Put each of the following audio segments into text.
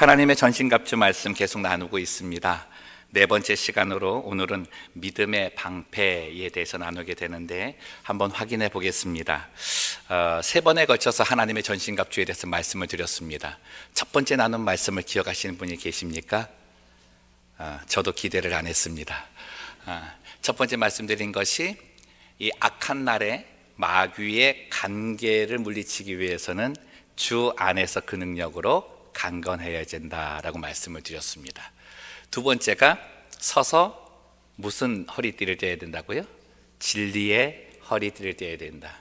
하나님의 전신갑주 말씀 계속 나누고 있습니다. 네 번째 시간으로 오늘은 믿음의 방패에 대해서 나누게 되는데 한번 확인해 보겠습니다. 세 번에 걸쳐서 하나님의 전신갑주에 대해서 말씀을 드렸습니다. 첫 번째 나눈 말씀을 기억하시는 분이 계십니까? 저도 기대를 안 했습니다. 첫 번째 말씀드린 것이 이 악한 날에 마귀의 간계를 물리치기 위해서는 주 안에서 그 능력으로 강건해야 된다라고 말씀을 드렸습니다. 두 번째가 서서 무슨 허리띠를 떼야 된다고요? 진리의 허리띠를 떼야 된다.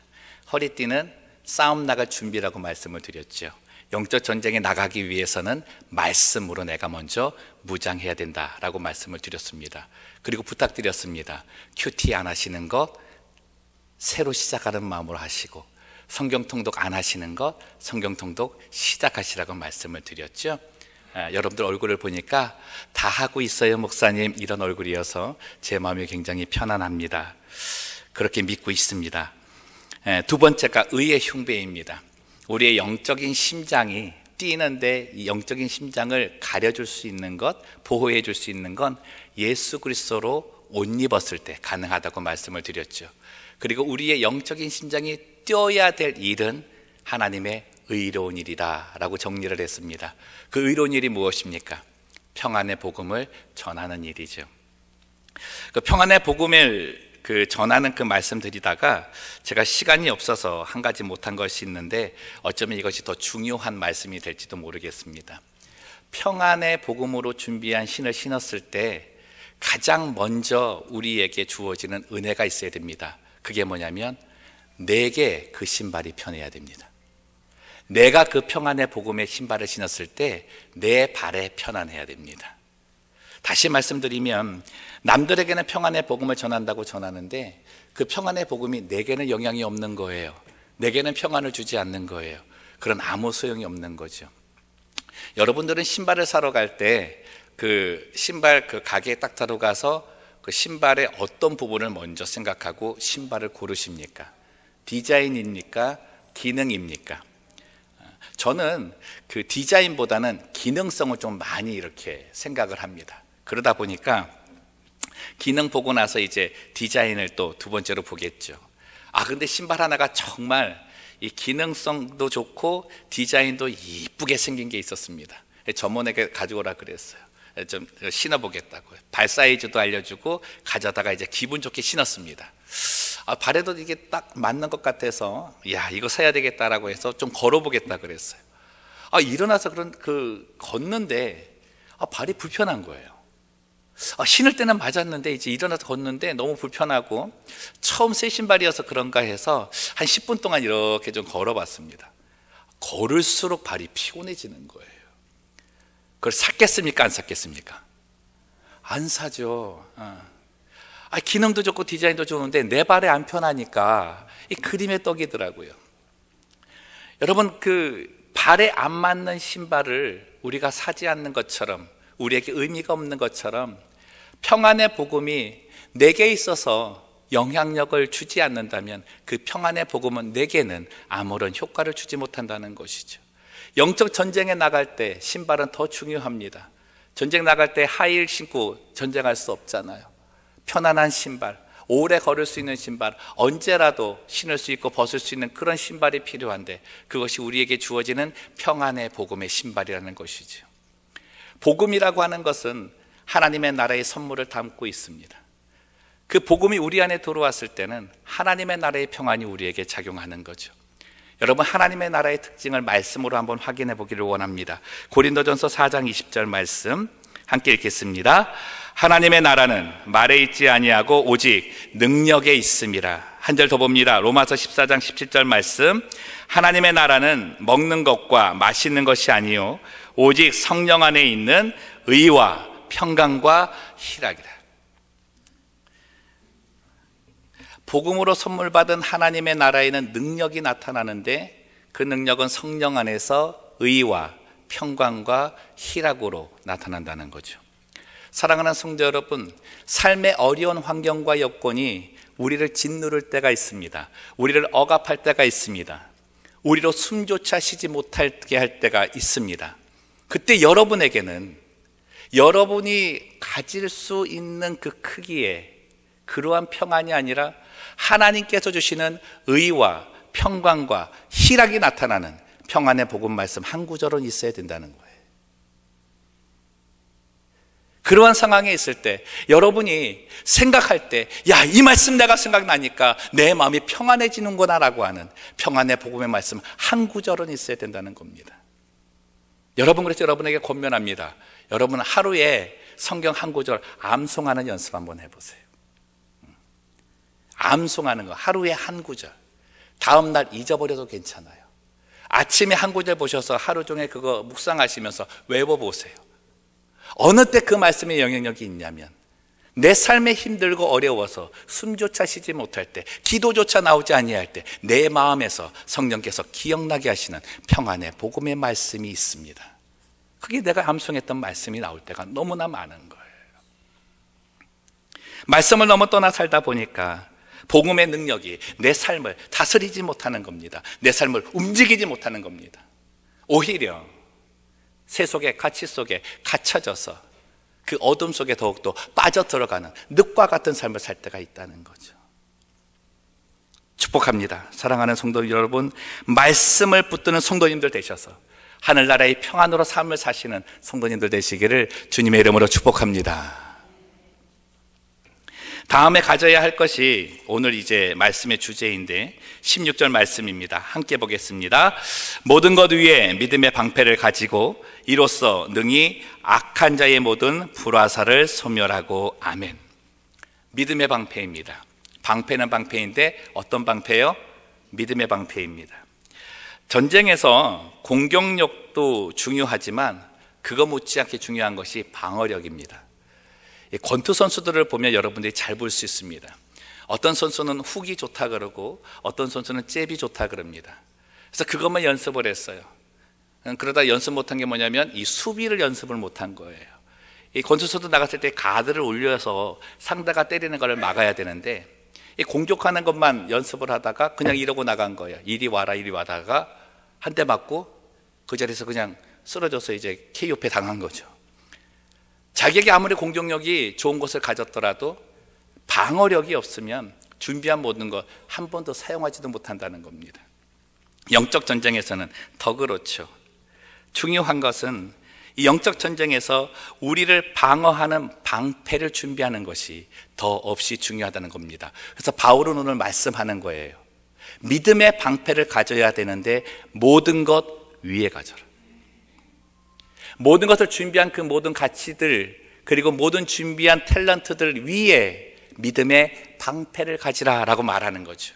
허리띠는 싸움 나갈 준비라고 말씀을 드렸죠. 영적 전쟁에 나가기 위해서는 말씀으로 내가 먼저 무장해야 된다라고 말씀을 드렸습니다. 그리고 부탁드렸습니다. 큐티 안 하시는 것 새로 시작하는 마음으로 하시고, 성경 통독 안 하시는 것 성경 통독 시작하시라고 말씀을 드렸죠. 여러분들 얼굴을 보니까 다 하고 있어요 목사님, 이런 얼굴이어서 제 마음이 굉장히 편안합니다. 그렇게 믿고 있습니다. 두 번째가 의의 흉배입니다. 우리의 영적인 심장이 뛰는데 이 영적인 심장을 가려줄 수 있는 것, 보호해 줄 수 있는 건 예수 그리스도로 옷 입었을 때 가능하다고 말씀을 드렸죠. 그리고 우리의 영적인 심장이 뛰어야 될 일은 하나님의 의로운 일이다 라고 정리를 했습니다. 그 의로운 일이 무엇입니까? 평안의 복음을 전하는 일이죠. 그 평안의 복음을 전하는 그 말씀 드리다가 제가 시간이 없어서 한 가지 못한 것이 있는데 어쩌면 이것이 더 중요한 말씀이 될지도 모르겠습니다. 평안의 복음으로 준비한 신을 신었을 때 가장 먼저 우리에게 주어지는 은혜가 있어야 됩니다. 그게 뭐냐면 내게 그 신발이 편해야 됩니다. 내가 그 평안의 복음의 신발을 신었을 때 내 발에 편안해야 됩니다. 다시 말씀드리면 남들에게는 평안의 복음을 전한다고 전하는데 그 평안의 복음이 내게는 영향이 없는 거예요. 내게는 평안을 주지 않는 거예요. 그런 아무 소용이 없는 거죠. 여러분들은 신발을 사러 갈 때 그 신발 그 가게에 딱 들어가서 그 신발의 어떤 부분을 먼저 생각하고 신발을 고르십니까? 디자인입니까? 기능입니까? 저는 그 디자인보다는 기능성을 좀 많이 이렇게 생각을 합니다. 그러다 보니까 기능 보고 나서 이제 디자인을 또 두 번째로 보겠죠. 근데 신발 하나가 정말 이 기능성도 좋고 디자인도 이쁘게 생긴 게 있었습니다. 점원에게 가져오라 그랬어요. 좀 신어보겠다고요. 발 사이즈도 알려주고 가져다가 이제 기분 좋게 신었습니다. 발에도 이게 딱 맞는 것 같아서 이거 사야 되겠다라고 해서 좀 걸어보겠다 그랬어요. 일어나서 걷는데 발이 불편한 거예요. 신을 때는 맞았는데 이제 일어나서 걷는데 너무 불편하고 처음 새 신발이어서 그런가 해서 한 10분 동안 이렇게 좀 걸어봤습니다. 걸을수록 발이 피곤해지는 거예요. 그걸 샀겠습니까? 안 샀겠습니까? 안 사죠. 기능도 좋고 디자인도 좋은데 내 발에 안 편하니까 이 그림의 떡이더라고요. 여러분, 그 발에 안 맞는 신발을 우리가 사지 않는 것처럼, 우리에게 의미가 없는 것처럼 평안의 복음이 내게 있어서 영향력을 주지 않는다면 그 평안의 복음은 내게는 아무런 효과를 주지 못한다는 것이죠. 영적 전쟁에 나갈 때 신발은 더 중요합니다. 전쟁 나갈 때 하이힐 신고 전쟁할 수 없잖아요. 편안한 신발, 오래 걸을 수 있는 신발, 언제라도 신을 수 있고 벗을 수 있는 그런 신발이 필요한데 그것이 우리에게 주어지는 평안의 복음의 신발이라는 것이죠. 복음이라고 하는 것은 하나님의 나라의 선물을 담고 있습니다. 그 복음이 우리 안에 들어왔을 때는 하나님의 나라의 평안이 우리에게 작용하는 거죠. 여러분, 하나님의 나라의 특징을 말씀으로 한번 확인해 보기를 원합니다. 고린도전서 4장 20절 말씀 함께 읽겠습니다. 하나님의 나라는 말에 있지 아니하고 오직 능력에 있음이라. 한 절 더 봅니다. 로마서 14장 17절 말씀. 하나님의 나라는 먹는 것과 마시는 것이 아니요 오직 성령 안에 있는 의와 평강과 희락이라. 복음으로 선물 받은 하나님의 나라에는 능력이 나타나는데 그 능력은 성령 안에서 의와 평강과 희락으로 나타난다는 거죠. 사랑하는 성도 여러분, 삶의 어려운 환경과 여건이 우리를 짓누를 때가 있습니다. 우리를 억압할 때가 있습니다. 우리로 숨조차 쉬지 못하게 할 때가 있습니다. 그때 여러분에게는 여러분이 가질 수 있는 그 크기의 그러한 평안이 아니라 하나님께서 주시는 의와 평강과 희락이 나타나는 평안의 복음 말씀 한 구절은 있어야 된다는 거예요. 그러한 상황에 있을 때 여러분이 생각할 때, 야, 이 말씀 내가 생각나니까 내 마음이 평안해지는구나 라고 하는 평안의 복음의 말씀 한 구절은 있어야 된다는 겁니다. 여러분, 그래서 여러분에게 권면합니다. 여러분 하루에 성경 한 구절 암송하는 연습 한번 해보세요. 암송하는 거 하루에 한 구절, 다음 날 잊어버려도 괜찮아요. 아침에 한 구절 보셔서 하루 종일 그거 묵상하시면서 외워보세요. 어느 때 그 말씀의 영향력이 있냐면, 내 삶에 힘들고 어려워서 숨조차 쉬지 못할 때, 기도조차 나오지 아니할 때 내 마음에서 성령께서 기억나게 하시는 평안의 복음의 말씀이 있습니다. 그게 내가 암송했던 말씀이 나올 때가 너무나 많은 거예요. 말씀을 너무 떠나 살다 보니까 복음의 능력이 내 삶을 다스리지 못하는 겁니다. 내 삶을 움직이지 못하는 겁니다. 오히려 세속의 가치 속에 갇혀져서 그 어둠 속에 더욱더 빠져들어가는 늪과 같은 삶을 살 때가 있다는 거죠. 축복합니다. 사랑하는 성도 여러분, 말씀을 붙드는 성도님들 되셔서 하늘나라의 평안으로 삶을 사시는 성도님들 되시기를 주님의 이름으로 축복합니다. 다음에 가져야 할 것이 오늘 이제 말씀의 주제인데 16절 말씀입니다. 함께 보겠습니다. 모든 것 위에 믿음의 방패를 가지고 이로써 능히 악한 자의 모든 불화살을 소멸하고. 아멘. 믿음의 방패입니다. 방패는 방패인데 어떤 방패요? 믿음의 방패입니다. 전쟁에서 공격력도 중요하지만 그거 못지않게 중요한 것이 방어력입니다. 권투 선수들을 보면 여러분들이 잘 볼 수 있습니다. 어떤 선수는 훅이 좋다 그러고 어떤 선수는 잽이 좋다 그럽니다. 그래서 그것만 연습을 했어요. 그러다 연습 못한 게 뭐냐면 이 수비를 연습을 못한 거예요. 이 권투 선수 나갔을 때 가드를 올려서 상대가 때리는 걸 막아야 되는데 이 공격하는 것만 연습을 하다가 그냥 이러고 나간 거예요. 이리 와라 이리 와다가 한 대 맞고 그 자리에서 그냥 쓰러져서 이제 KO패 당한 거죠. 자기에게 아무리 공격력이 좋은 것을 가졌더라도 방어력이 없으면 준비한 모든 것 한 번도 사용하지도 못한다는 겁니다. 영적 전쟁에서는 더 그렇죠. 중요한 것은 이 영적 전쟁에서 우리를 방어하는 방패를 준비하는 것이 더 없이 중요하다는 겁니다. 그래서 바울은 오늘 말씀하는 거예요. 믿음의 방패를 가져야 되는데 모든 것 위에 가져라. 모든 것을 준비한 그 모든 가치들, 그리고 모든 준비한 탤런트들 위에 믿음의 방패를 가지라라고 말하는 거죠.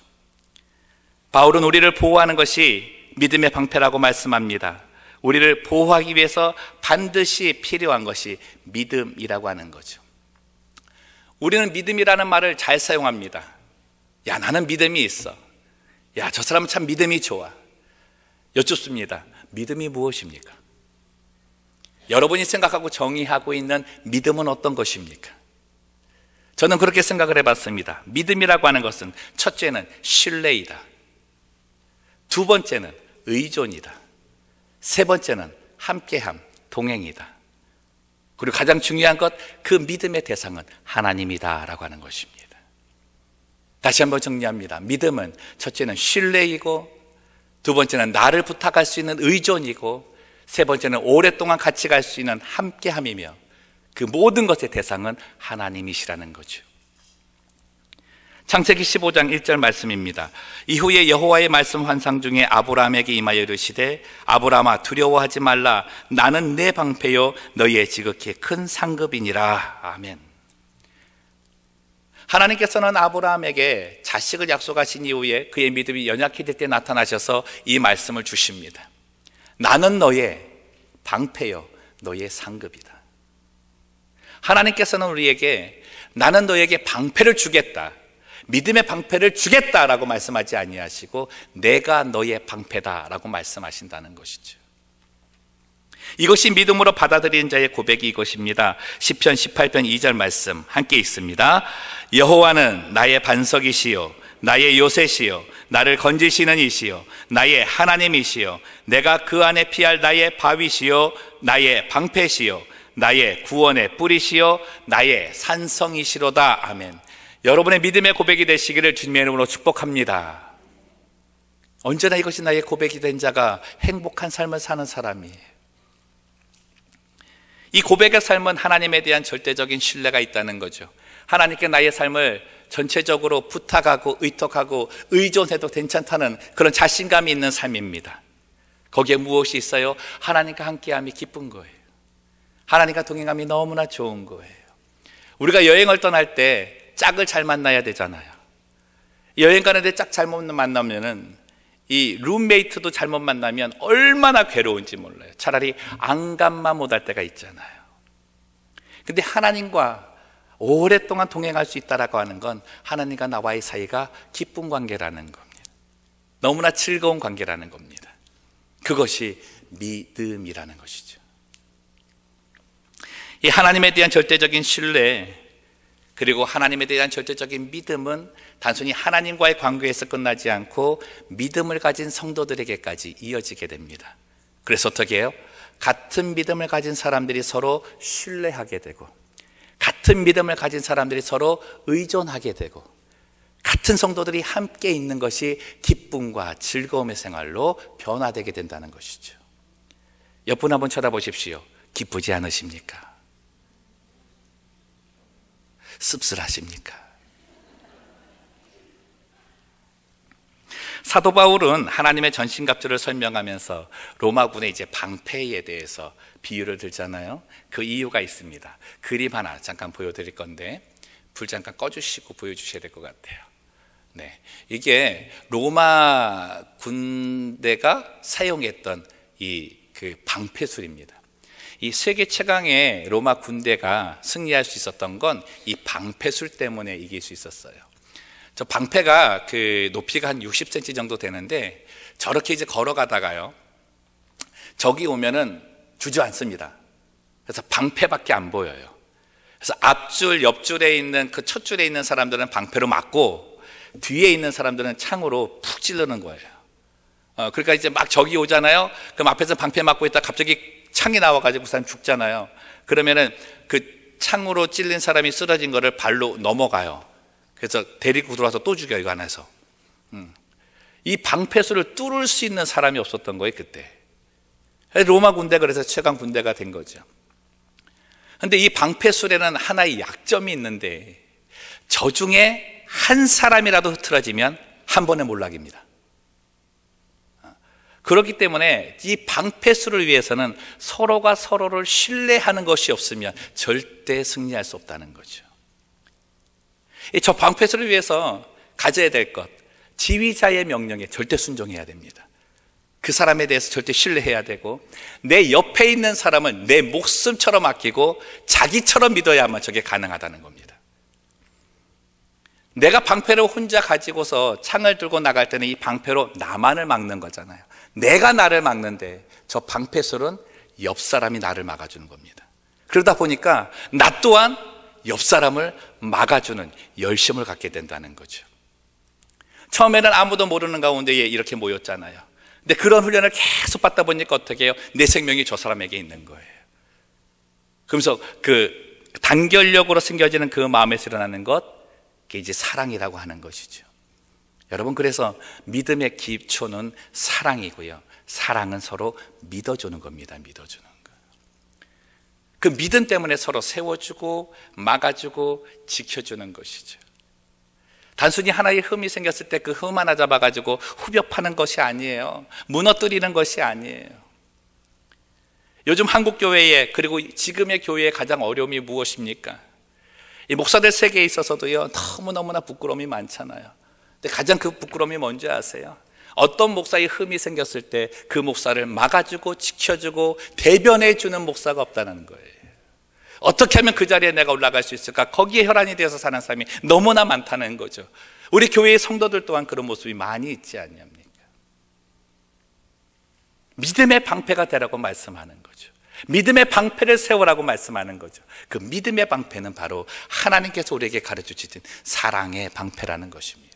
바울은 우리를 보호하는 것이 믿음의 방패라고 말씀합니다. 우리를 보호하기 위해서 반드시 필요한 것이 믿음이라고 하는 거죠. 우리는 믿음이라는 말을 잘 사용합니다. 야, 나는 믿음이 있어. 야, 저 사람은 참 믿음이 좋아. 여쭙습니다. 믿음이 무엇입니까? 여러분이 생각하고 정의하고 있는 믿음은 어떤 것입니까? 저는 그렇게 생각을 해봤습니다. 믿음이라고 하는 것은 첫째는 신뢰이다. 두 번째는 의존이다. 세 번째는 함께함, 동행이다. 그리고 가장 중요한 것, 그 믿음의 대상은 하나님이다 라고 하는 것입니다. 다시 한번 정리합니다. 믿음은 첫째는 신뢰이고, 두 번째는 나를 부탁할 수 있는 의존이고, 세 번째는 오랫동안 같이 갈 수 있는 함께함이며, 그 모든 것의 대상은 하나님이시라는 거죠. 창세기 15장 1절 말씀입니다. 이후에 여호와의 말씀 환상 중에 아브라함에게 임하여 이르시되 아브라함아 두려워하지 말라. 나는 내 방패요 너희의 지극히 큰 상급이니라. 아멘. 하나님께서는 아브라함에게 자식을 약속하신 이후에 그의 믿음이 연약해질 때 나타나셔서 이 말씀을 주십니다. 나는 너의 방패요 너의 상급이다. 하나님께서는 우리에게 나는 너에게 방패를 주겠다, 믿음의 방패를 주겠다라고 말씀하지 아니하시고 내가 너의 방패다라고 말씀하신다는 것이죠. 이것이 믿음으로 받아들이는 자의 고백이 이것입니다. 시편 18편 2절 말씀 함께 있습니다. 여호와는 나의 반석이시요 나의 요새시요 나를 건지시는 이시요 나의 하나님이시요 내가 그 안에 피할 나의 바위시요 나의 방패시요 나의 구원의 뿌리시요 나의 산성이시로다. 아멘. 여러분의 믿음의 고백이 되시기를 주님의 이름으로 축복합니다. 언제나 이것이 나의 고백이 된 자가 행복한 삶을 사는 사람이에요. 이 고백의 삶은 하나님에 대한 절대적인 신뢰가 있다는 거죠. 하나님께 나의 삶을 전체적으로 부탁하고 의탁하고 의존해도 괜찮다는 그런 자신감이 있는 삶입니다. 거기에 무엇이 있어요? 하나님과 함께함이 기쁜 거예요. 하나님과 동행함이 너무나 좋은 거예요. 우리가 여행을 떠날 때 짝을 잘 만나야 되잖아요. 여행 가는데 짝 잘못 만나면은 이 룸메이트도 잘못 만나면 얼마나 괴로운지 몰라요. 차라리 안간만 못할 때가 있잖아요. 근데 하나님과 오랫동안 동행할 수 있다라고 하는 건 하나님과 나와의 사이가 기쁜 관계라는 겁니다. 너무나 즐거운 관계라는 겁니다. 그것이 믿음이라는 것이죠. 이 하나님에 대한 절대적인 신뢰, 그리고 하나님에 대한 절대적인 믿음은 단순히 하나님과의 관계에서 끝나지 않고 믿음을 가진 성도들에게까지 이어지게 됩니다. 그래서 어떻게 해요? 같은 믿음을 가진 사람들이 서로 신뢰하게 되고, 같은 믿음을 가진 사람들이 서로 의존하게 되고, 같은 성도들이 함께 있는 것이 기쁨과 즐거움의 생활로 변화되게 된다는 것이죠. 옆분 한번 쳐다보십시오. 기쁘지 않으십니까? 씁쓸하십니까? 사도 바울은 하나님의 전신갑주를 설명하면서 로마군의 이제 방패에 대해서 비유를 들잖아요. 그 이유가 있습니다. 그림 하나 잠깐 보여드릴 건데 불 잠깐 꺼주시고 보여주셔야 될 것 같아요. 네, 이게 로마 군대가 사용했던 그 방패술입니다. 이 세계 최강의 로마 군대가 승리할 수 있었던 건 이 방패술 때문에 이길 수 있었어요. 저 방패가 그 높이가 한 60cm 정도 되는데 저렇게 이제 걸어가다가요, 적이 오면은 주저앉습니다. 그래서 방패밖에 안 보여요. 그래서 앞줄, 옆줄에 있는 그 첫 줄에 있는 사람들은 방패로 막고 뒤에 있는 사람들은 창으로 푹 찌르는 거예요. 그러니까 이제 막 적이 오잖아요. 그럼 앞에서 방패 막고 있다 갑자기 창이 나와가지고 그 사람 죽잖아요. 그러면은 그 창으로 찔린 사람이 쓰러진 거를 발로 넘어가요. 그래서 데리고 들어와서 또 죽여요, 이거 안에서. 이 방패술을 뚫을 수 있는 사람이 없었던 거예요, 그때. 로마 군대, 그래서 최강 군대가 된 거죠. 근데 이 방패술에는 하나의 약점이 있는데, 저 중에 한 사람이라도 흐트러지면 한 번의 몰락입니다. 그렇기 때문에 이 방패술을 위해서는 서로가 서로를 신뢰하는 것이 없으면 절대 승리할 수 없다는 거죠. 저 방패술을 위해서 가져야 될 것, 지휘자의 명령에 절대 순종해야 됩니다. 그 사람에 대해서 절대 신뢰해야 되고, 내 옆에 있는 사람을 내 목숨처럼 아끼고 자기처럼 믿어야만 저게 가능하다는 겁니다. 내가 방패를 혼자 가지고서 창을 들고 나갈 때는 이 방패로 나만을 막는 거잖아요. 내가 나를 막는데 저 방패술은 옆 사람이 나를 막아주는 겁니다. 그러다 보니까 나 또한 옆 사람을 막아주는 열심을 갖게 된다는 거죠. 처음에는 아무도 모르는 가운데 이렇게 모였잖아요. 근데 그런 훈련을 계속 받다 보니까 어떻게 해요? 내 생명이 저 사람에게 있는 거예요. 그러면서 그 단결력으로 생겨지는 그 마음에서 일어나는 것, 그게 이제 사랑이라고 하는 것이죠. 여러분, 그래서 믿음의 기초는 사랑이고요, 사랑은 서로 믿어주는 겁니다. 믿어주는 거. 그 믿음 때문에 서로 세워주고 막아주고 지켜주는 것이죠. 단순히 하나의 흠이 생겼을 때 그 흠 하나 잡아가지고 후벼 파는 것이 아니에요. 무너뜨리는 것이 아니에요. 요즘 한국 교회에, 그리고 지금의 교회의 가장 어려움이 무엇입니까? 이 목사들 세계에 있어서도요, 너무너무나 부끄러움이 많잖아요. 근데 가장 그 부끄러움이 뭔지 아세요? 어떤 목사의 흠이 생겼을 때 그 목사를 막아주고 지켜주고 대변해주는 목사가 없다는 거예요. 어떻게 하면 그 자리에 내가 올라갈 수 있을까? 거기에 혈안이 되어서 사는 사람이 너무나 많다는 거죠. 우리 교회의 성도들 또한 그런 모습이 많이 있지 않습니까? 믿음의 방패가 되라고 말씀하는 거죠. 믿음의 방패를 세우라고 말씀하는 거죠. 그 믿음의 방패는 바로 하나님께서 우리에게 가르쳐 주신 사랑의 방패라는 것입니다.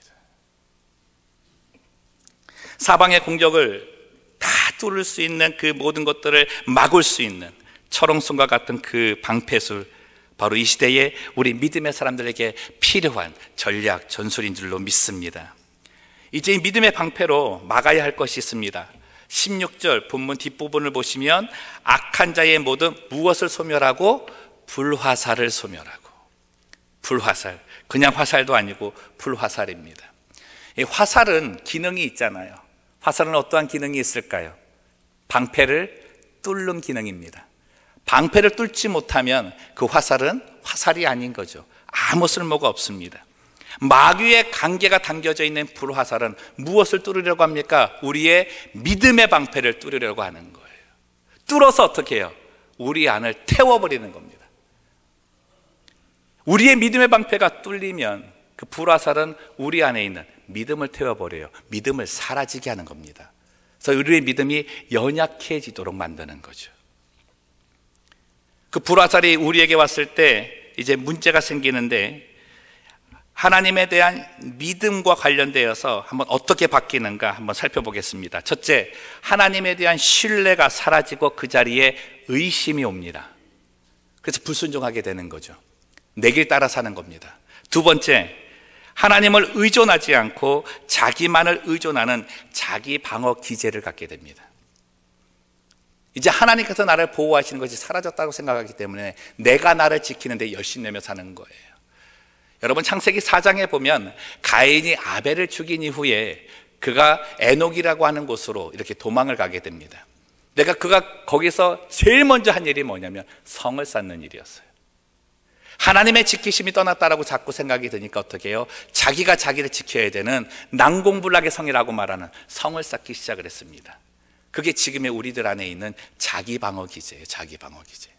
사방의 공격을 다 뚫을 수 있는 그 모든 것들을 막을 수 있는 철옹성과 같은 그 방패술, 바로 이 시대에 우리 믿음의 사람들에게 필요한 전략, 전술인 줄로 믿습니다. 이제 이 믿음의 방패로 막아야 할 것이 있습니다. 16절 본문 뒷부분을 보시면 악한 자의 모든 무엇을 소멸하고? 불화살을 소멸하고. 불화살, 그냥 화살도 아니고 불화살입니다. 이 화살은 기능이 있잖아요. 화살은 어떠한 기능이 있을까요? 방패를 뚫는 기능입니다. 방패를 뚫지 못하면 그 화살은 화살이 아닌 거죠. 아무 쓸모가 없습니다. 마귀의 관계가 담겨져 있는 불화살은 무엇을 뚫으려고 합니까? 우리의 믿음의 방패를 뚫으려고 하는 거예요. 뚫어서 어떻게 해요? 우리 안을 태워버리는 겁니다. 우리의 믿음의 방패가 뚫리면 그 불화살은 우리 안에 있는 믿음을 태워버려요. 믿음을 사라지게 하는 겁니다. 그래서 우리의 믿음이 연약해지도록 만드는 거죠. 그 불화살이 우리에게 왔을 때 이제 문제가 생기는데, 하나님에 대한 믿음과 관련되어서 한번 어떻게 바뀌는가 한번 살펴보겠습니다. 첫째, 하나님에 대한 신뢰가 사라지고 그 자리에 의심이 옵니다. 그래서 불순종하게 되는 거죠. 내 길 따라 사는 겁니다. 두 번째, 하나님을 의존하지 않고 자기만을 의존하는 자기 방어 기제를 갖게 됩니다. 이제 하나님께서 나를 보호하시는 것이 사라졌다고 생각하기 때문에 내가 나를 지키는데 열심내며 사는 거예요. 여러분, 창세기 4장에 보면 가인이 아벨을 죽인 이후에 그가 에녹이라고 하는 곳으로 이렇게 도망을 가게 됩니다. 그가 거기서 제일 먼저 한 일이 뭐냐면 성을 쌓는 일이었어요. 하나님의 지키심이 떠났다라고 자꾸 생각이 드니까 어떻게 해요? 자기가 자기를 지켜야 되는 난공불락의 성이라고 말하는 성을 쌓기 시작을 했습니다. 그게 지금의 우리들 안에 있는 자기 방어 기제예요. 자기 방어 기제.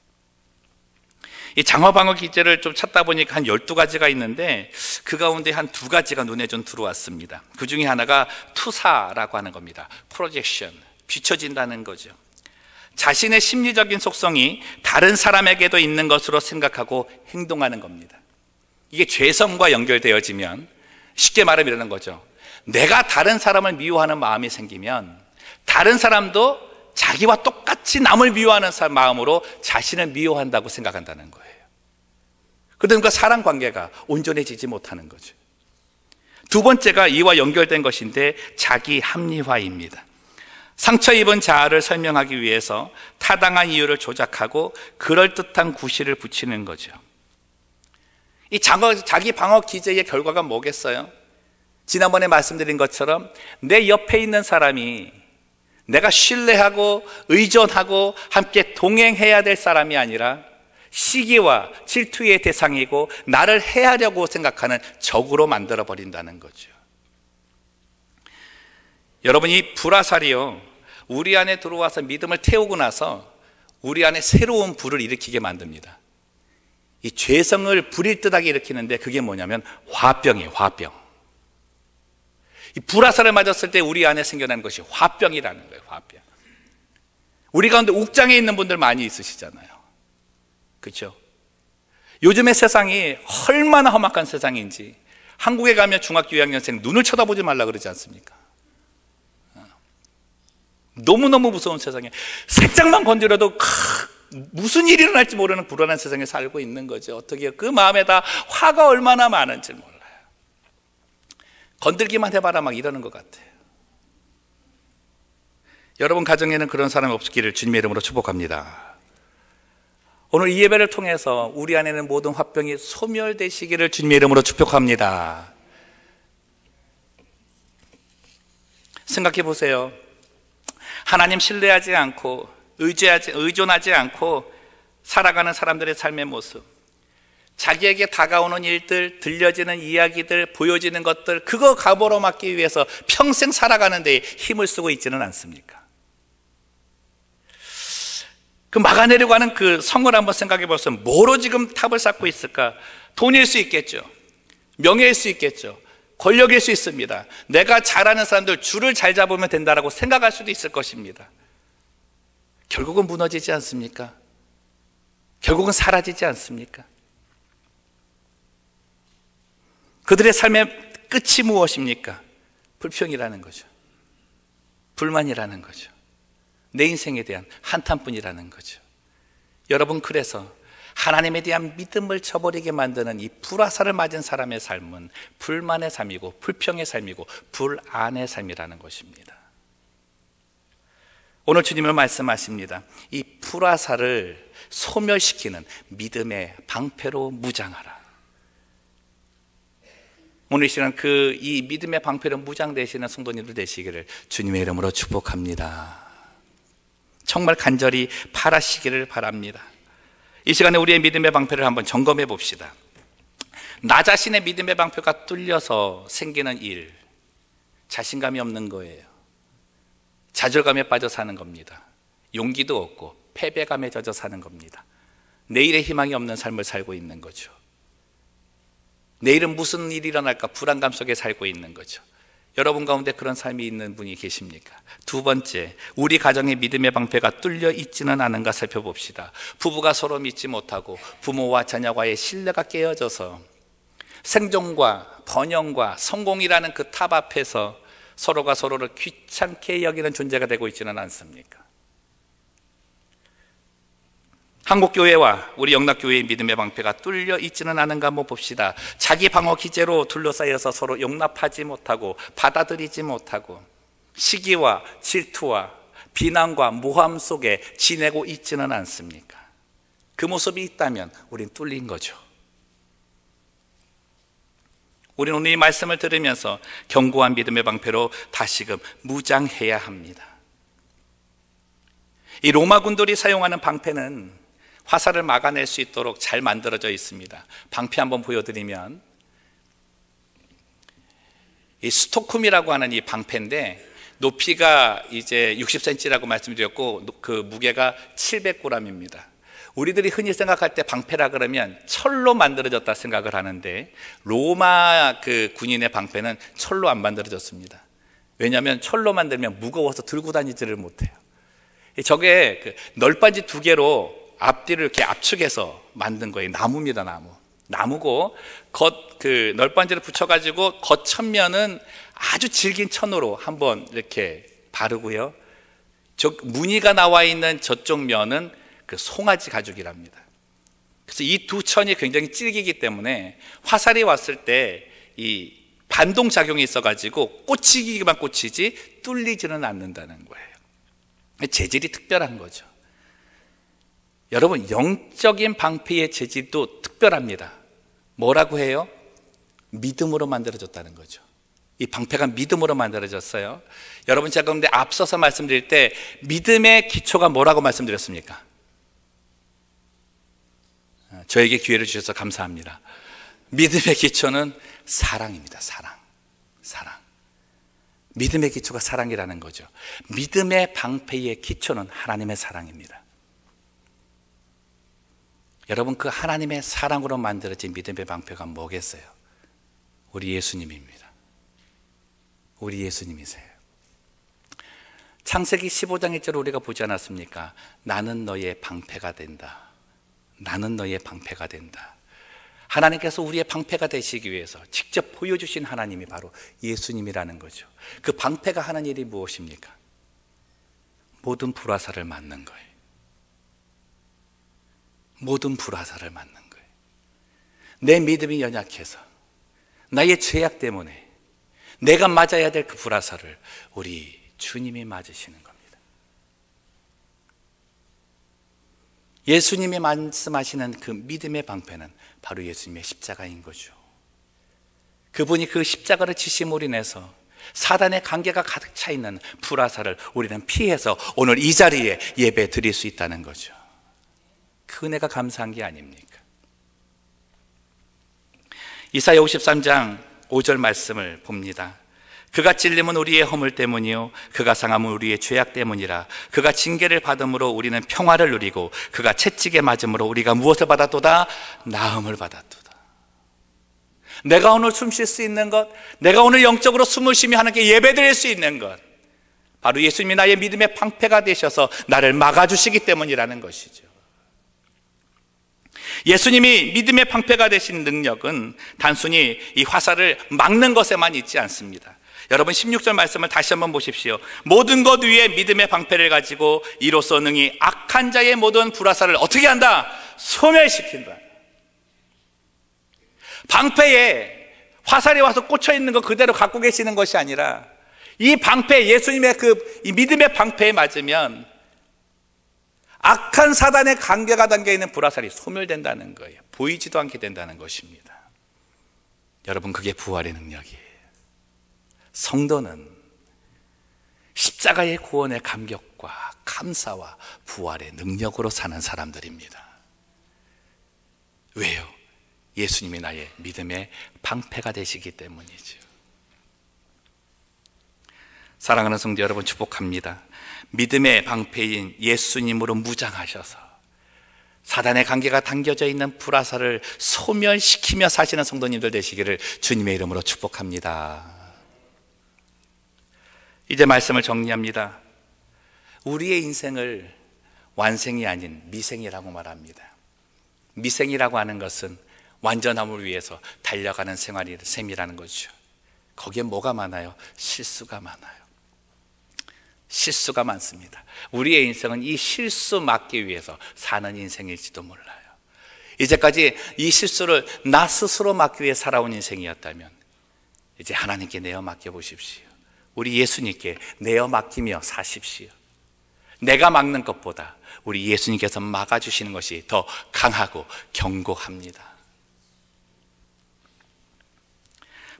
이 장어 방어 기제를 좀 찾다 보니까 한 12가지가 있는데 그 가운데 한 2가지가 눈에 좀 들어왔습니다. 그 중에 하나가 투사라고 하는 겁니다. 프로젝션, 비춰진다는 거죠. 자신의 심리적인 속성이 다른 사람에게도 있는 것으로 생각하고 행동하는 겁니다. 이게 죄성과 연결되어지면 쉽게 말하면 이러는 거죠. 내가 다른 사람을 미워하는 마음이 생기면 다른 사람도 자기와 똑같이 남을 미워하는 마음으로 자신을 미워한다고 생각한다는 거예요. 그러니까 사람 관계가 온전해지지 못하는 거죠. 두 번째가 이와 연결된 것인데 자기 합리화입니다. 상처 입은 자아를 설명하기 위해서 타당한 이유를 조작하고 그럴듯한 구실을 붙이는 거죠. 이 자기 방어 기제의 결과가 뭐겠어요? 지난번에 말씀드린 것처럼 내 옆에 있는 사람이 내가 신뢰하고 의존하고 함께 동행해야 될 사람이 아니라 시기와 질투의 대상이고 나를 해하려고 생각하는 적으로 만들어버린다는 거죠. 여러분, 이 불화살이요, 우리 안에 들어와서 믿음을 태우고 나서 우리 안에 새로운 불을 일으키게 만듭니다. 이 죄성을 불일 듯하게 일으키는데 그게 뭐냐면 화병이에요. 화병. 이 불화살을 맞았을 때 우리 안에 생겨나는 것이 화병이라는 거예요. 화병. 우리 가운데 옥장에 있는 분들 많이 있으시잖아요. 그렇죠? 요즘의 세상이 얼마나 험악한 세상인지 한국에 가면 중학교 2학년생 눈을 쳐다보지 말라 그러지 않습니까? 너무너무 무서운 세상에 살짝만 건드려도 무슨 일이 일어날지 모르는 불안한 세상에 살고 있는 거죠. 어떻게 해요? 그 마음에다 화가 얼마나 많은지 몰라요. 건들기만 해봐라 막 이러는 것 같아요. 여러분 가정에는 그런 사람이 없기를 주님의 이름으로 축복합니다. 오늘 이 예배를 통해서 우리 안에는 모든 화병이 소멸되시기를 주님의 이름으로 축복합니다. 생각해 보세요. 하나님 신뢰하지 않고 의존하지 않고 살아가는 사람들의 삶의 모습, 자기에게 다가오는 일들, 들려지는 이야기들, 보여지는 것들, 그거 가보로막기 위해서 평생 살아가는 데 힘을 쓰고 있지는 않습니까? 그 막아내려고 하는 그 성을 한번 생각해 보세요. 뭐로 지금 탑을 쌓고 있을까? 돈일 수 있겠죠. 명예일 수 있겠죠. 권력일 수 있습니다. 내가 잘하는 사람들 줄을 잘 잡으면 된다라고 생각할 수도 있을 것입니다. 결국은 무너지지 않습니까? 결국은 사라지지 않습니까? 그들의 삶의 끝이 무엇입니까? 불평이라는 거죠. 불만이라는 거죠. 내 인생에 대한 한탄뿐이라는 거죠. 여러분, 그래서 하나님에 대한 믿음을 저버리게 만드는 이 불화살을 맞은 사람의 삶은 불만의 삶이고 불평의 삶이고 불안의 삶이라는 것입니다. 오늘 주님은 말씀하십니다. 이 불화살을 소멸시키는 믿음의 방패로 무장하라. 오늘 이 시간 이 믿음의 방패로 무장되시는 성도님들 되시기를 주님의 이름으로 축복합니다. 정말 간절히 바라시기를 바랍니다. 이 시간에 우리의 믿음의 방패를 한번 점검해 봅시다. 나 자신의 믿음의 방패가 뚫려서 생기는 일, 자신감이 없는 거예요. 좌절감에 빠져 사는 겁니다. 용기도 없고 패배감에 젖어 사는 겁니다. 내일의 희망이 없는 삶을 살고 있는 거죠. 내일은 무슨 일이 일어날까 불안감 속에 살고 있는 거죠. 여러분 가운데 그런 삶이 있는 분이 계십니까? 두 번째, 우리 가정의 믿음의 방패가 뚫려 있지는 않은가 살펴봅시다. 부부가 서로 믿지 못하고 부모와 자녀와의 신뢰가 깨어져서 생존과 번영과 성공이라는 그 탑 앞에서 서로가 서로를 귀찮게 여기는 존재가 되고 있지는 않습니까? 한국교회와 우리 영락교회의 믿음의 방패가 뚫려 있지는 않은가 한번 봅시다. 자기 방어 기제로 둘러싸여서 서로 용납하지 못하고 받아들이지 못하고 시기와 질투와 비난과 모함 속에 지내고 있지는 않습니까? 그 모습이 있다면 우린 뚫린 거죠. 우리는 오늘 이 말씀을 들으면서 견고한 믿음의 방패로 다시금 무장해야 합니다. 이 로마 군들이 사용하는 방패는 화살을 막아낼 수 있도록 잘 만들어져 있습니다. 방패 한번 보여드리면, 이 스톡홈이라고 하는 이 방패인데 높이가 이제 60cm라고 말씀드렸고 그 무게가 700g입니다. 우리들이 흔히 생각할 때 방패라 그러면 철로 만들어졌다 생각을 하는데 로마 그 군인의 방패는 철로 안 만들어졌습니다. 왜냐하면 철로 만들면 무거워서 들고 다니지를 못해요. 저게 그 널빤지 2개로 앞뒤를 이렇게 압축해서 만든 거예요. 나무입니다, 나무고 그 널빤지를 붙여가지고 겉천면은 아주 질긴 천으로 한번 이렇게 바르고요. 저 무늬가 나와 있는 저쪽 면은 그 송아지 가죽이랍니다. 그래서 이 두 천이 굉장히 질기기 때문에 화살이 왔을 때 이 반동 작용이 있어가지고 꽂히기만 꽂히지 뚫리지는 않는다는 거예요. 재질이 특별한 거죠. 여러분, 영적인 방패의 재질도 특별합니다. 뭐라고 해요? 믿음으로 만들어졌다는 거죠. 이 방패가 믿음으로 만들어졌어요. 여러분, 제가 그런데 앞서서 말씀드릴 때 믿음의 기초가 뭐라고 말씀드렸습니까? 저에게 기회를 주셔서 감사합니다. 믿음의 기초는 사랑입니다. 사랑. 믿음의 기초가 사랑이라는 거죠. 믿음의 방패의 기초는 하나님의 사랑입니다. 여러분, 그 하나님의 사랑으로 만들어진 믿음의 방패가 뭐겠어요? 우리 예수님입니다. 우리 예수님이세요. 창세기 15장 1절을 우리가 보지 않았습니까? 나는 너의 방패가 된다. 나는 너의 방패가 된다. 하나님께서 우리의 방패가 되시기 위해서 직접 보여주신 하나님이 바로 예수님이라는 거죠. 그 방패가 하는 일이 무엇입니까? 모든 불화살을 맞는 거예요. 모든 불화살을 맞는 거예요. 내 믿음이 연약해서 나의 죄악 때문에 내가 맞아야 될 그 불화살을 우리 주님이 맞으시는 겁니다. 예수님이 말씀하시는 그 믿음의 방패는 바로 예수님의 십자가인 거죠. 그분이 그 십자가를 지심으로 인해서 사단의 관계가 가득 차 있는 불화살을 우리는 피해서 오늘 이 자리에 예배 드릴 수 있다는 거죠. 그 은혜가 감사한 게 아닙니까? 이사야 53장 5절 말씀을 봅니다. 그가 찔림은 우리의 허물 때문이요 그가 상함은 우리의 죄악 때문이라. 그가 징계를 받음으로 우리는 평화를 누리고 그가 채찍에 맞음으로 우리가 무엇을 받았도다? 나음을 받았도다. 내가 오늘 숨 쉴 수 있는 것, 내가 오늘 영적으로 숨을 쉬며 하나님께 예배드릴 수 있는 것, 바로 예수님이 나의 믿음의 방패가 되셔서 나를 막아주시기 때문이라는 것이죠. 예수님이 믿음의 방패가 되신 능력은 단순히 이 화살을 막는 것에만 있지 않습니다. 여러분 16절 말씀을 다시 한번 보십시오. 모든 것 위에 믿음의 방패를 가지고 이로써 능히 악한 자의 모든 불화살을 어떻게 한다? 소멸시킨다. 방패에 화살이 와서 꽂혀 있는 거 그대로 갖고 계시는 것이 아니라 이 방패, 예수님의 이 믿음의 방패에 맞으면 악한 사단의 관계가 담겨 있는 불화살이 소멸된다는 거예요. 보이지도 않게 된다는 것입니다. 여러분, 그게 부활의 능력이에요. 성도는 십자가의 구원의 감격과 감사와 부활의 능력으로 사는 사람들입니다. 왜요? 예수님이 나의 믿음의 방패가 되시기 때문이죠. 사랑하는 성도 여러분, 축복합니다. 믿음의 방패인 예수님으로 무장하셔서 사단의 관계가 당겨져 있는 불화살을 소멸시키며 사시는 성도님들 되시기를 주님의 이름으로 축복합니다. 이제 말씀을 정리합니다. 우리의 인생을 완생이 아닌 미생이라고 말합니다. 미생이라고 하는 것은 완전함을 위해서 달려가는 셈이라는 거죠. 거기에 뭐가 많아요? 실수가 많아요. 실수가 많습니다. 우리의 인생은 이 실수 막기 위해서 사는 인생일지도 몰라요. 이제까지 이 실수를 나 스스로 막기 위해 살아온 인생이었다면 이제 하나님께 내어 맡겨보십시오. 우리 예수님께 내어 맡기며 사십시오. 내가 막는 것보다 우리 예수님께서 막아주시는 것이 더 강하고 견고합니다.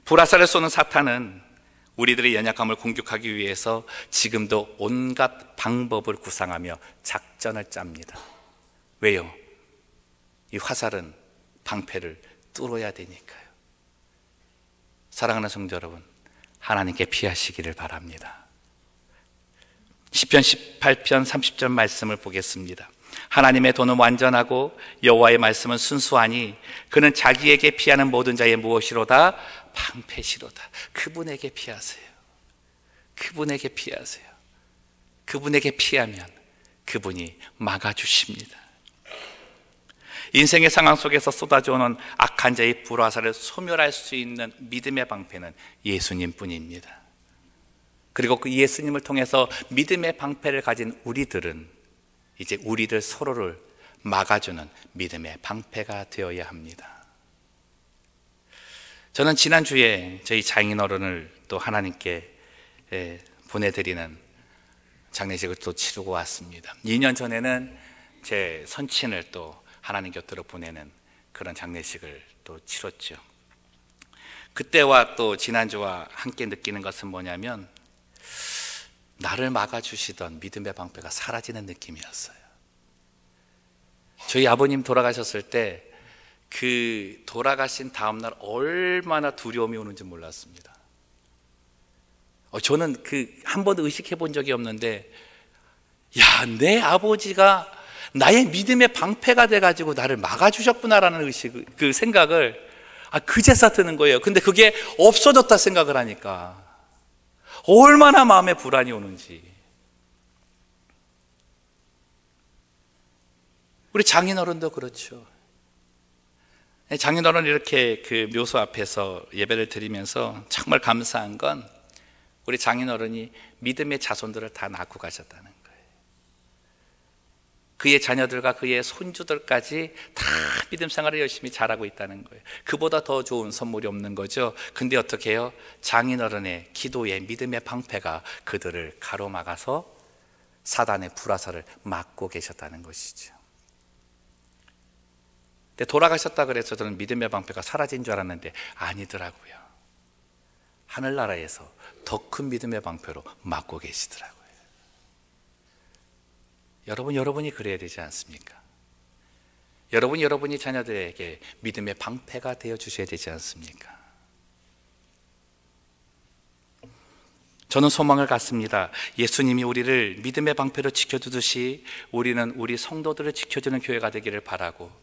불화살을 쏘는 사탄은 우리들의 연약함을 공격하기 위해서 지금도 온갖 방법을 구상하며 작전을 짭니다. 왜요? 이 화살은 방패를 뚫어야 되니까요. 사랑하는 성도 여러분, 하나님께 피하시기를 바랍니다. 시편 18편 30절 말씀을 보겠습니다. 하나님의 도는 완전하고 여호와의 말씀은 순수하니 그는 자기에게 피하는 모든 자의 무엇이로다? 방패시로다. 그분에게 피하세요. 그분에게 피하세요. 그분에게 피하면 그분이 막아주십니다. 인생의 상황 속에서 쏟아져오는 악한 자의 불화살을 소멸할 수 있는 믿음의 방패는 예수님뿐입니다. 그리고 그 예수님을 통해서 믿음의 방패를 가진 우리들은 이제 우리들 서로를 막아주는 믿음의 방패가 되어야 합니다. 저는 지난주에 저희 장인어른을 또 하나님께 보내드리는 장례식을 또 치르고 왔습니다. 2년 전에는 제 선친을 또 하나님 곁으로 보내는 그런 장례식을 또 치렀죠. 그때와 또 지난주와 함께 느끼는 것은 뭐냐면 나를 막아주시던 믿음의 방패가 사라지는 느낌이었어요. 저희 아버님 돌아가셨을 때 그 돌아가신 다음날 얼마나 두려움이 오는지 몰랐습니다. 저는 한 번도 의식해 본 적이 없는데, 야, 내 아버지가 나의 믿음의 방패가 돼가지고 나를 막아주셨구나라는 그 생각을 그제서 드는 거예요. 근데 그게 없어졌다 생각을 하니까 얼마나 마음에 불안이 오는지. 우리 장인어른도 그렇죠. 장인어른 이렇게 그 묘소 앞에서 예배를 드리면서 정말 감사한 건 우리 장인어른이 믿음의 자손들을 다 낳고 가셨다는 거예요. 그의 자녀들과 그의 손주들까지 다 믿음 생활을 열심히 잘하고 있다는 거예요. 그보다 더 좋은 선물이 없는 거죠. 근데 어떻게 해요? 장인어른의 기도의 믿음의 방패가 그들을 가로막아서 사단의 불화살을 막고 계셨다는 것이죠. 돌아가셨다 그래서 저는 믿음의 방패가 사라진 줄 알았는데 아니더라고요. 하늘나라에서 더 큰 믿음의 방패로 막고 계시더라고요. 여러분이 그래야 되지 않습니까? 여러분이 자녀들에게 믿음의 방패가 되어 주셔야 되지 않습니까? 저는 소망을 갖습니다. 예수님이 우리를 믿음의 방패로 지켜주듯이 우리는 우리 성도들을 지켜주는 교회가 되기를 바라고,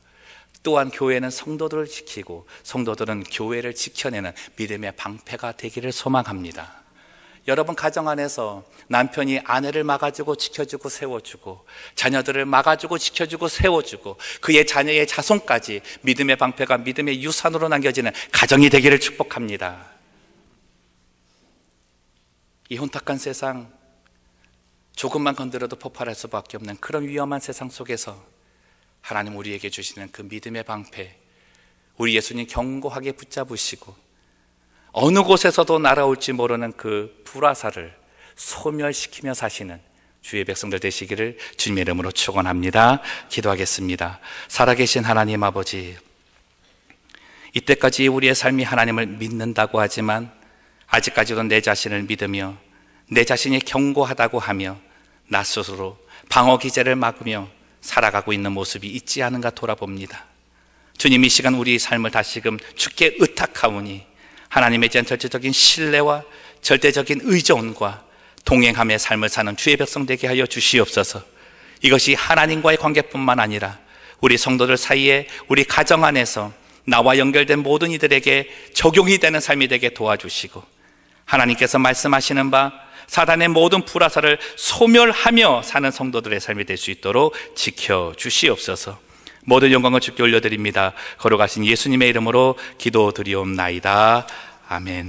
또한 교회는 성도들을 지키고 성도들은 교회를 지켜내는 믿음의 방패가 되기를 소망합니다. 여러분 가정 안에서 남편이 아내를 막아주고 지켜주고 세워주고, 자녀들을 막아주고 지켜주고 세워주고, 그의 자녀의 자손까지 믿음의 방패가 믿음의 유산으로 남겨지는 가정이 되기를 축복합니다. 이 혼탁한 세상, 조금만 건드려도 폭발할 수밖에 없는 그런 위험한 세상 속에서 하나님 우리에게 주시는 그 믿음의 방패, 우리 예수님 견고하게 붙잡으시고 어느 곳에서도 날아올지 모르는 그 불화살을 소멸시키며 사시는 주의 백성들 되시기를 주님의 이름으로 축원합니다. 기도하겠습니다. 살아계신 하나님 아버지, 이때까지 우리의 삶이 하나님을 믿는다고 하지만 아직까지도 내 자신을 믿으며 내 자신이 견고하다고 하며 나 스스로 방어 기제를 막으며 살아가고 있는 모습이 있지 않은가 돌아봅니다. 주님, 이 시간 우리 삶을 다시금 주께 의탁하오니 하나님에 대한 절대적인 신뢰와 절대적인 의존과 동행함의 삶을 사는 주의 백성 되게 하여 주시옵소서. 이것이 하나님과의 관계뿐만 아니라 우리 성도들 사이에, 우리 가정 안에서 나와 연결된 모든 이들에게 적용이 되는 삶이 되게 도와주시고, 하나님께서 말씀하시는 바 사단의 모든 불화살을 소멸하며 사는 성도들의 삶이 될 수 있도록 지켜주시옵소서. 모든 영광을 주께 올려드립니다. 걸어가신 예수님의 이름으로 기도드리옵나이다. 아멘.